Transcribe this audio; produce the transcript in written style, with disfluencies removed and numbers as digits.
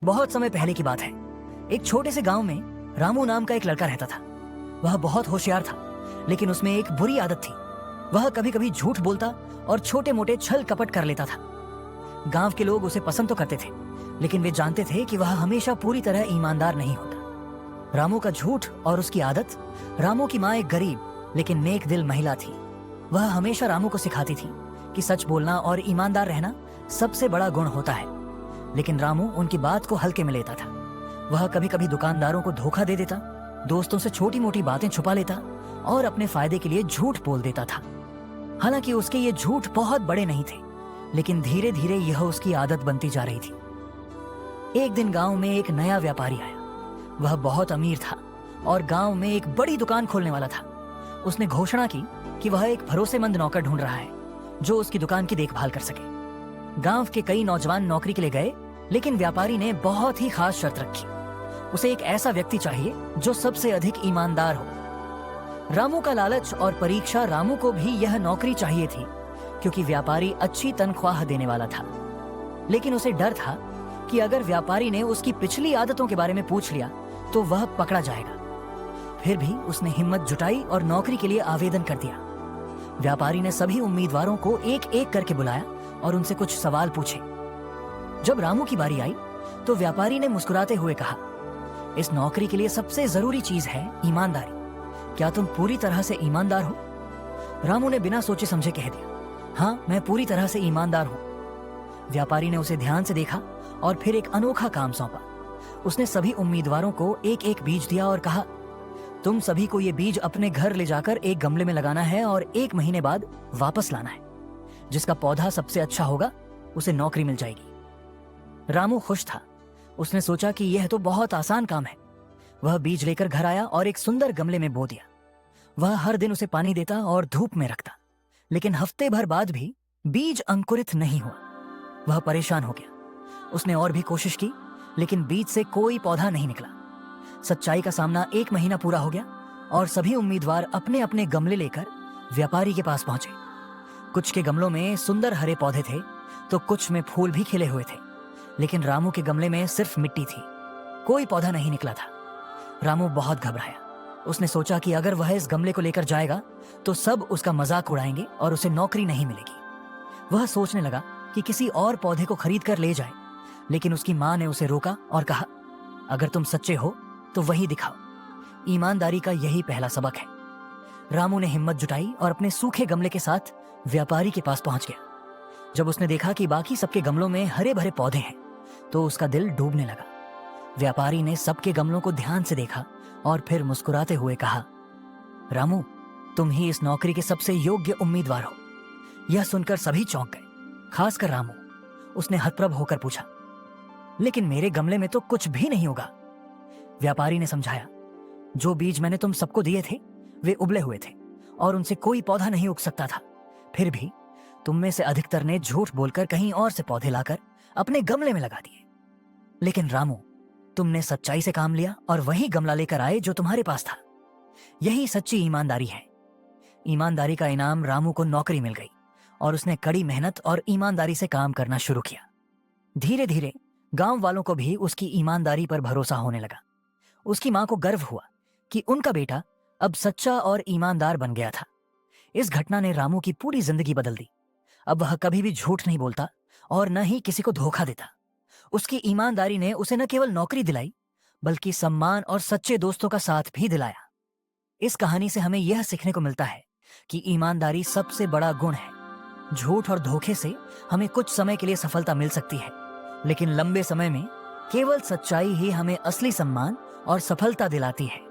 बहुत समय पहले की बात है। एक छोटे से गांव में रामू नाम का एक लड़का रहता था। वह बहुत होशियार था, लेकिन उसमें एक बुरी आदत थी। वह कभी कभी झूठ बोलता और छोटे मोटे छल कपट कर लेता था। गांव के लोग उसे पसंद तो करते थे, लेकिन वे जानते थे कि वह हमेशा पूरी तरह ईमानदार नहीं होता। रामू का झूठ और उसकी आदत। रामू की माँ एक गरीब लेकिन नेक दिल महिला थी। वह हमेशा रामू को सिखाती थी कि सच बोलना और ईमानदार रहना सबसे बड़ा गुण होता है। लेकिन रामू उनकी बात को हल्के में लेता था। वह कभी कभी दुकानदारों को धोखा दे देता, दोस्तों से छोटी मोटी बातें छुपा लेता और अपने फायदे के लिए झूठ बोल देता था। हालांकि उसके ये झूठ बहुत बड़े नहीं थे, लेकिन धीरे धीरे यह उसकी आदत बनती जा रही थी। एक दिन गांव में एक नया व्यापारी आया। वह बहुत अमीर था और गांव में एक बड़ी दुकान खोलने वाला था। उसने घोषणा की कि वह एक भरोसेमंद नौकर ढूंढ रहा है जो उसकी दुकान की देखभाल कर सके। गांव के कई नौजवान नौकरी के लिए गए, लेकिन व्यापारी ने बहुत ही खास शर्त रखी। उसे एक ऐसा व्यक्ति चाहिए जो सबसे अधिक ईमानदार हो। रामू का लालच और परीक्षा रामू को भी यह नौकरी चाहिए थी, क्योंकि व्यापारी अच्छी तनख्वाह देने वाला था। लेकिन उसे डर था कि अगर व्यापारी ने उसकी पिछली आदतों के बारे में पूछ लिया तो वह पकड़ा जाएगा। फिर भी उसने हिम्मत जुटाई और नौकरी के लिए आवेदन कर दिया। व्यापारी ने सभी उम्मीदवारों को एक एक करके बुलाया और उनसे कुछ सवाल पूछे। जब रामू की बारी आई तो व्यापारी ने मुस्कुराते हुए कहा, इस नौकरी के लिए सबसे जरूरी चीज है ईमानदारी। क्या तुम पूरी तरह से ईमानदार हो? रामू ने बिना सोचे समझे कह दिया, हाँ, मैं पूरी तरह से ईमानदार हूं। व्यापारी ने उसे ध्यान से देखा और फिर एक अनोखा काम सौंपा। उसने सभी उम्मीदवारों को एक एक बीज दिया और कहा, तुम सभी को ये बीज अपने घर ले जाकर एक गमले में लगाना है और 1 महीने बाद वापस लाना है। जिसका पौधा सबसे अच्छा होगा उसे नौकरी मिल जाएगी। रामू खुश था। उसने सोचा कि यह तो बहुत आसान काम है। वह बीज लेकर घर आया और एक सुंदर गमले में बो दिया। वह हर दिन उसे पानी देता और धूप में रखता, लेकिन हफ्ते भर बाद भी बीज अंकुरित नहीं हुआ। वह परेशान हो गया। उसने और भी कोशिश की, लेकिन बीज से कोई पौधा नहीं निकला। सच्चाई का सामना 1 महीना पूरा हो गया और सभी उम्मीदवार अपने अपने गमले लेकर व्यापारी के पास पहुंचे। कुछ के गमलों में सुंदर हरे पौधे थे तो कुछ में फूल भी खिले हुए थे, लेकिन रामू के गमले में सिर्फ मिट्टी थी। कोई पौधा नहीं निकला था। रामू बहुत घबराया। उसने सोचा कि अगर वह इस गमले को लेकर जाएगा तो सब उसका मजाक उड़ाएंगे और उसे नौकरी नहीं मिलेगी। वह सोचने लगा कि किसी और पौधे को खरीद कर ले जाए, लेकिन उसकी माँ ने उसे रोका और कहा, अगर तुम सच्चे हो तो वही दिखाओ। ईमानदारी का यही पहला सबक है। रामू ने हिम्मत जुटाई और अपने सूखे गमले के साथ व्यापारी के पास पहुंच गया। जब उसने देखा कि बाकी सबके गमलों में हरे भरे पौधे हैं तो उसका दिल डूबने लगा। व्यापारी ने सबके गमलों को ध्यान से देखा और फिर मुस्कुराते हुए कहा, रामू, तुम ही इस नौकरी के सबसे योग्य उम्मीदवार हो। यह सुनकर सभी चौंक गए, खासकर रामू। उसने हतप्रभ होकर पूछा, लेकिन मेरे गमले में तो कुछ भी नहीं होगा। व्यापारी ने समझाया, जो बीज मैंने तुम सबको दिए थे वे उबले हुए थे और उनसे कोई पौधा नहीं उग सकता था। फिर भी तुम में से अधिकतर ने झूठ बोलकर कहीं और से पौधे लाकर अपने गमले में लगा दिए। लेकिन रामू, तुमने सच्चाई से काम लिया और वही गमला लेकर आए जो तुम्हारे पास था। यही सच्ची ईमानदारी है। ईमानदारी का इनाम रामू को नौकरी मिल गई और उसने कड़ी मेहनत और ईमानदारी से काम करना शुरू किया। धीरे धीरे गांव वालों को भी उसकी ईमानदारी पर भरोसा होने लगा। उसकी मां को गर्व हुआ कि उनका बेटा अब सच्चा और ईमानदार बन गया था। इस घटना ने रामू की पूरी जिंदगी बदल दी। अब वह कभी भी झूठ नहीं बोलता और न ही किसी को धोखा देता। उसकी ईमानदारी ने उसे न केवल नौकरी दिलाई, बल्कि सम्मान और सच्चे दोस्तों का साथ भी दिलाया। इस कहानी से हमें यह सीखने को मिलता है कि ईमानदारी सबसे बड़ा गुण है। झूठ और धोखे से हमें कुछ समय के लिए सफलता मिल सकती है, लेकिन लंबे समय में केवल सच्चाई ही हमें असली सम्मान और सफलता दिलाती है।